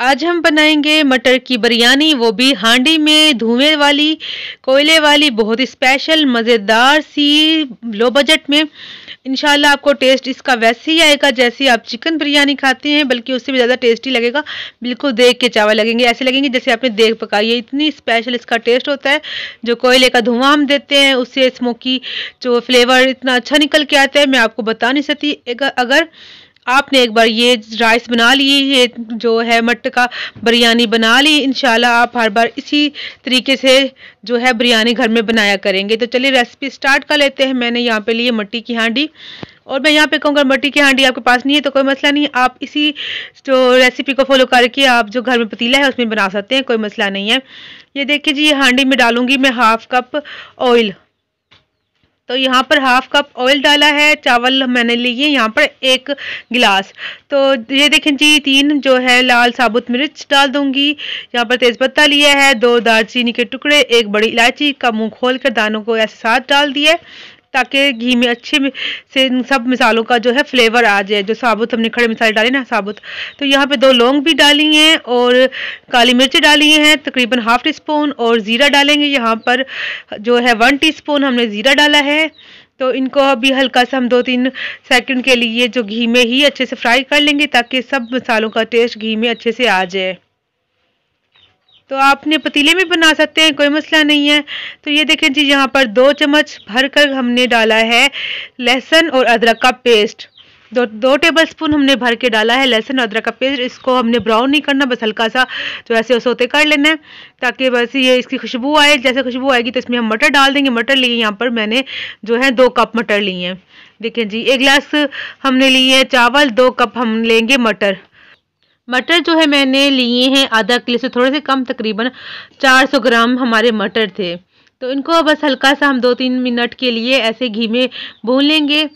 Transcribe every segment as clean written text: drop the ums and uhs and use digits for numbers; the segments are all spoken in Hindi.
आज हम बनाएंगे मटर की बिरयानी, वो भी हांडी में, धुएं वाली, कोयले वाली, बहुत ही स्पेशल मज़ेदार सी, लो बजट में। इंशाल्लाह आपको टेस्ट इसका वैसे ही आएगा जैसे आप चिकन बिरयानी खाते हैं, बल्कि उससे भी ज़्यादा टेस्टी लगेगा। बिल्कुल देख के चावल लगेंगे, ऐसे लगेंगे जैसे आपने देख पकाई है। इतनी स्पेशल इसका टेस्ट होता है। जो कोयले का धुआं हम देते हैं उससे स्मोकी जो फ्लेवर इतना अच्छा निकल के आता है, मैं आपको बता नहीं सकती। अगर आपने एक बार ये राइस बना ली, ये जो है मटर का बिरयानी बना ली, इंशाल्लाह आप हर बार इसी तरीके से जो है बिरयानी घर में बनाया करेंगे। तो चलिए रेसिपी स्टार्ट कर लेते हैं। मैंने यहाँ पे लिए मट्टी की हांडी, और मैं यहाँ पे कहूँगा मट्टी की हांडी आपके पास नहीं है तो कोई मसला नहीं है, आप इसी जो रेसिपी को फॉलो करके आप जो घर में पतीला है उसमें बना सकते हैं, कोई मसला नहीं है। ये देखिए जी, हांडी में डालूंगी मैं हाफ कप ऑयल। तो यहाँ पर हाफ कप ऑयल डाला है। चावल मैंने लिए यहाँ पर 1 गिलास। तो ये देखें जी, 3 जो है लाल साबुत मिर्च डाल दूंगी। यहाँ पर तेज़पत्ता लिया है, 2 दालचीनी के टुकड़े, 1 बड़ी इलायची का मुंह खोल कर दानों को ऐसे साथ डाल दिया, ताकि घी में अच्छे से इन सब मसालों का जो है फ्लेवर आ जाए। जो साबुत हमने खड़े मसाले डाले ना साबुत, तो यहाँ पे 2 लौंग भी डाली हैं और काली मिर्च डाली हैं तकरीबन हाफ टी स्पून, और ज़ीरा डालेंगे यहाँ पर जो है 1 टीस्पून हमने ज़ीरा डाला है। तो इनको अभी हल्का सा हम 2-3 सेकंड के लिए जो घी में ही अच्छे से फ्राई कर लेंगे, ताकि सब मसालों का टेस्ट घी में अच्छे से आ जाए। तो आपने पतीले में बना सकते हैं, कोई मसला नहीं है। तो ये देखें जी, यहाँ पर 2 चम्मच भरकर हमने डाला है लहसुन और अदरक का पेस्ट। 2 टेबल स्पून हमने भर के डाला है लहसुन और अदरक का पेस्ट। इसको हमने ब्राउन नहीं करना, बस हल्का सा जो ऐसे सोते कर लेना है, ताकि बस ये इसकी खुशबू आए। जैसे खुशबू आएगी तो इसमें हम मटर डाल देंगे। मटर लिए यहाँ पर मैंने जो है 2 कप मटर लिए हैं। देखें जी, 1 गिलास हमने लिए हैं चावल, 2 कप हम लेंगे मटर। मटर जो है मैंने लिए हैं आधा किलो से थोड़े से कम, तकरीबन 400 ग्राम हमारे मटर थे। तो इनको बस हल्का सा हम 2-3 मिनट के लिए ऐसे घी में भून लेंगे।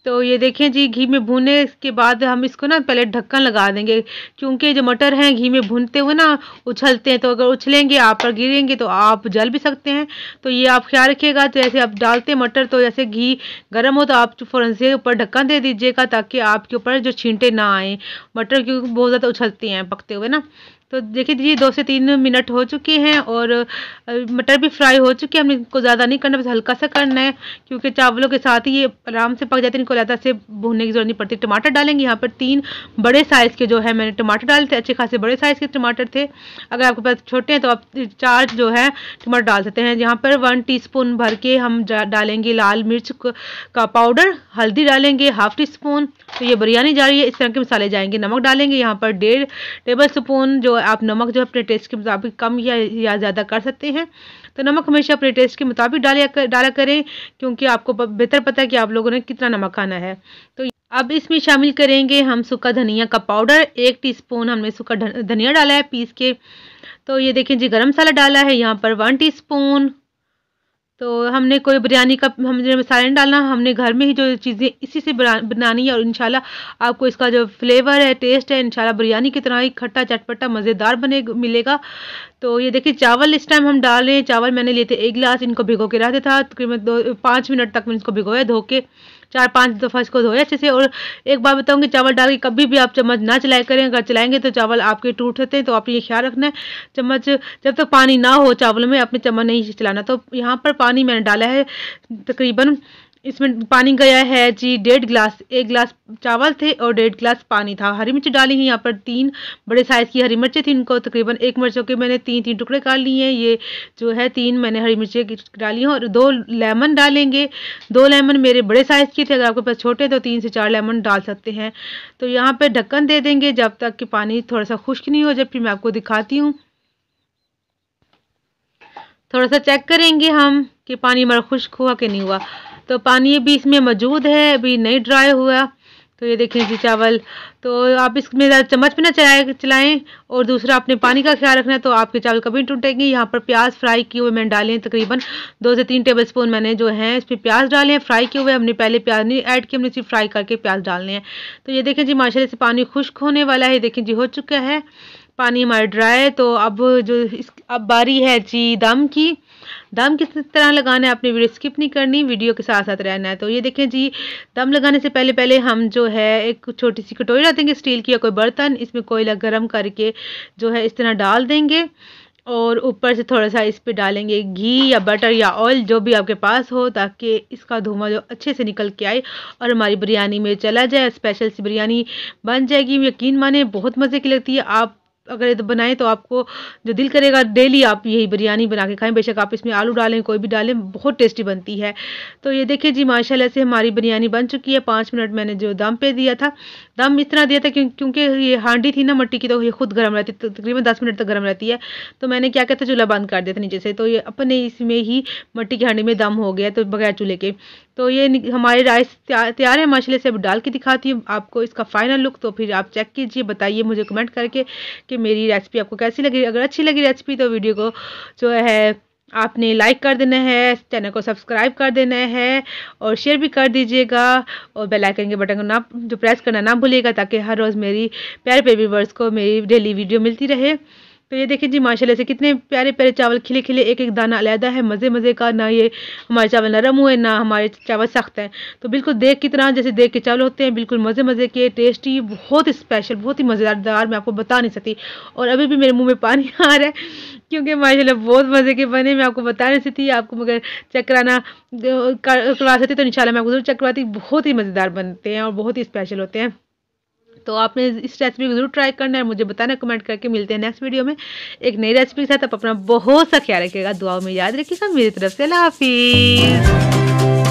तो ये देखें जी, घी में भूनने के बाद हम इसको ना पहले ढक्कन लगा देंगे, क्योंकि जो मटर हैं घी में भूनते हुए ना उछलते हैं, तो अगर उछलेंगे आप पर गिरेंगे तो आप जल भी सकते हैं। तो ये आप ख्याल रखिएगा। तो जैसे आप डालते हैं मटर, तो जैसे घी गर्म हो तो आप फ़ौरन से ऊपर ढक्कन दे दीजिएगा, ताकि आपके ऊपर जो छींटे ना आए। मटर क्योंकि बहुत ज़्यादा उछलते हैं पकते हुए ना। तो देखिए जी, 2 से 3 मिनट हो चुके हैं और मटर भी फ्राई हो चुके हैं। हमने इनको ज़्यादा नहीं करना, बस हल्का सा करना है, क्योंकि चावलों के साथ ही ये आराम से पक जाते हैं। इनको ज़्यादा से भूनने की जरूरत नहीं पड़ती। टमाटर डालेंगे यहाँ पर 3 बड़े साइज़ के जो है मैंने टमाटर डाले थे, अच्छे खासे बड़े साइज़ के टमाटर थे। अगर आपके पास छोटे हैं तो आप 4 जो है टमाटर डाल सकते हैं। यहाँ पर 1 टीस्पून भर के हम डालेंगे लाल मिर्च का पाउडर, हल्दी डालेंगे हाफ टी स्पून। तो ये बिरयानी जा रही है, इस तरह के मसाले जाएंगे। नमक डालेंगे यहाँ पर 1.5 टेबल स्पून। जो आप नमक जो अपने टेस्ट के मुताबिक कम या ज़्यादा कर सकते हैं। तो नमक हमेशा अपने टेस्ट के मुताबिक डाला करें, क्योंकि आपको बेहतर पता है कि आप लोगों ने कितना नमक खाना है। तो अब इसमें शामिल करेंगे हम सूखा धनिया का पाउडर, 1 टीस्पून हमने सूखा धनिया डाला है पीस के। तो ये देखें जी, गरम मसाला डाला है यहाँ पर 1 टीस्पून। तो हमने कोई बिरयानी का हमने मसाला नहीं डालना, हमने घर में ही जो चीज़ें इसी से बनानी है, और इंशाल्लाह आपको इसका जो फ्लेवर है, टेस्ट है, इंशाल्लाह बिरयानी की तरह ही खट्टा चटपटा मज़ेदार मिलेगा। तो ये देखिए, चावल इस टाइम हम डाल रहे हैं। चावल मैंने लिए थे 1 गिलास, इनको भिगो के रख दिया था तकरीबन 5 मिनट तक मैंने इसको भिगोया, धो के 4-5 दफ़ा इसको धोया अच्छे से। और एक बात बताऊँगी, चावल डाल के कभी भी आप चम्मच ना चलाया करें। अगर चलाएंगे तो चावल आपके टूट सकते हैं, तो आपने ये ख्याल रखना है। चम्मच जब तक पानी ना हो चावल में, अपने चम्मच नहीं चलाना। तो यहाँ पर पानी मैंने डाला है तकरीबन, इसमें पानी गया है जी 1.5 गिलास। 1 गिलास चावल थे और 1.5 गिलास पानी था। हरी मिर्च डाली है यहाँ पर 3 बड़े साइज़ की हरी मिर्चें थी। इनको तकरीबन 1 मिर्चों के मैंने 3-3 टुकड़े कर लिए हैं। ये जो है 3 मैंने हरी मिर्चें डाली हैं, और 2 लेमन डालेंगे। 2 लेमन मेरे बड़े साइज़ के थे, अगर आपके पास छोटे तो 3 से 4 लेमन डाल सकते हैं। तो यहाँ पर ढक्कन दे देंगे जब तक कि पानी थोड़ा सा खुश्क नहीं हो जाए। फिर मैं आपको दिखाती हूँ। थोड़ा सा चेक करेंगे हम कि पानी हमारा खुश्क हुआ कि नहीं हुआ। तो पानी भी इसमें मौजूद है, अभी नहीं ड्राई हुआ। तो ये देखें जी चावल। तो आप इसमें ज़्यादा चम्मच में ना चलाएं, और दूसरा अपने पानी का ख्याल रखना है, तो आपके चावल कभी नहीं टूटेंगे। यहाँ पर प्याज फ्राई किए हुए मैंने डाले हैं, तकरीबन 2 से 3 टेबल स्पून मैंने जो है इस पर प्याज डाले हैं फ्राई किए हुए। हमने पहले प्याज नहीं ऐड किए, हमने सिर्फ फ्राई करके प्याज डालने हैं। तो ये देखें जी, माशाल्लाह से पानी खुश्क होने वाला है। देखें जी, हो चुका है पानी हमारा ड्राई। तो अब बारी है जी दम की। दम किस तरह लगाना है, आपने वीडियो स्किप नहीं करनी, वीडियो के साथ साथ रहना है। तो ये देखें जी, दम लगाने से पहले पहले हम जो है एक छोटी सी कटोरी रख देंगे स्टील की या कोई बर्तन, इसमें कोयला गर्म करके जो है इस तरह डाल देंगे और ऊपर से थोड़ा सा इस पे डालेंगे घी या बटर या ऑयल जो भी आपके पास हो, ताकि इसका धुआं जो अच्छे से निकल के आए और हमारी बिरयानी में चला जाए। स्पेशल सी बिरयानी बन जाएगी, यकीन माने बहुत मज़े की लगती है। आप अगर ये तो बनाएं तो आपको जो दिल करेगा डेली आप यही बिरयानी बना के खाएं। बेशक आप इसमें आलू डालें, कोई भी डालें, बहुत टेस्टी बनती है। तो ये देखिए जी, माशाल्लाह से हमारी बिरयानी बन चुकी है। 5 मिनट मैंने जो दम पे दिया था, दम इस तरह दिया था क्योंकि ये हांडी थी ना मट्टी की, तो ये खुद गर्म रहती, तो तकरीबन 10 मिनट तक गर्म रहती है। तो मैंने क्या किया था, चूल्हा बंद कर दिया था नीचे से, तो ये अपने इसमें ही मट्टी की हांडी में दम हो गया, तो बगैर चूल्हे के। तो ये हमारे राइस तैयार है माशाल्लाह से। अब डाल के दिखाती हूँ आपको इसका फाइनल लुक, तो फिर आप चेक कीजिए, बताइए मुझे कमेंट करके कि मेरी रेसिपी आपको कैसी लगी। अगर अच्छी लगी रेसिपी तो वीडियो को जो है आपने लाइक कर देना है, चैनल को सब्सक्राइब कर देना है और शेयर भी कर दीजिएगा, और बेल आइकन के बटन को ना जो प्रेस करना ना भूलिएगा, ताकि हर रोज़ मेरी प्यारे प्यारे व्यूअर्स को मेरी डेली वीडियो मिलती रहे। तो ये देखिए जी, माशाल्लाह से कितने प्यारे प्यारे चावल खिले खिले, एक एक दाना अलहदा है, मज़े मज़े का। ना ये हमारे चावल नरम हुए, ना हमारे चावल सख्त हैं, तो बिल्कुल देग की तरह जैसे देग के चावल होते हैं, बिल्कुल मज़े मज़े के, टेस्टी, बहुत ही स्पेशल, बहुत ही मज़ेदार, मैं आपको बता नहीं सकती। और अभी भी मेरे मुँह में पानी आ रहा है क्योंकि माशाल्लाह बहुत मज़े के बने। मैं आपको बता नहीं सकती, आपको मगर चेक कराना करवा सकती तो इंशाल्लाह मैं आपको जरूर चेक करवाती। बहुत ही मज़ेदार बनते हैं और बहुत ही स्पेशल होते हैं। तो आपने इस रेसिपी को ज़रूर ट्राई करना है, मुझे बताना कमेंट करके। मिलते हैं नेक्स्ट वीडियो में एक नई रेसिपी के साथ। आप अपना बहुत सा ख्याल रखिएगा, दुआओं में याद रखिएगा। मेरी तरफ से अल्लाह हाफिज़।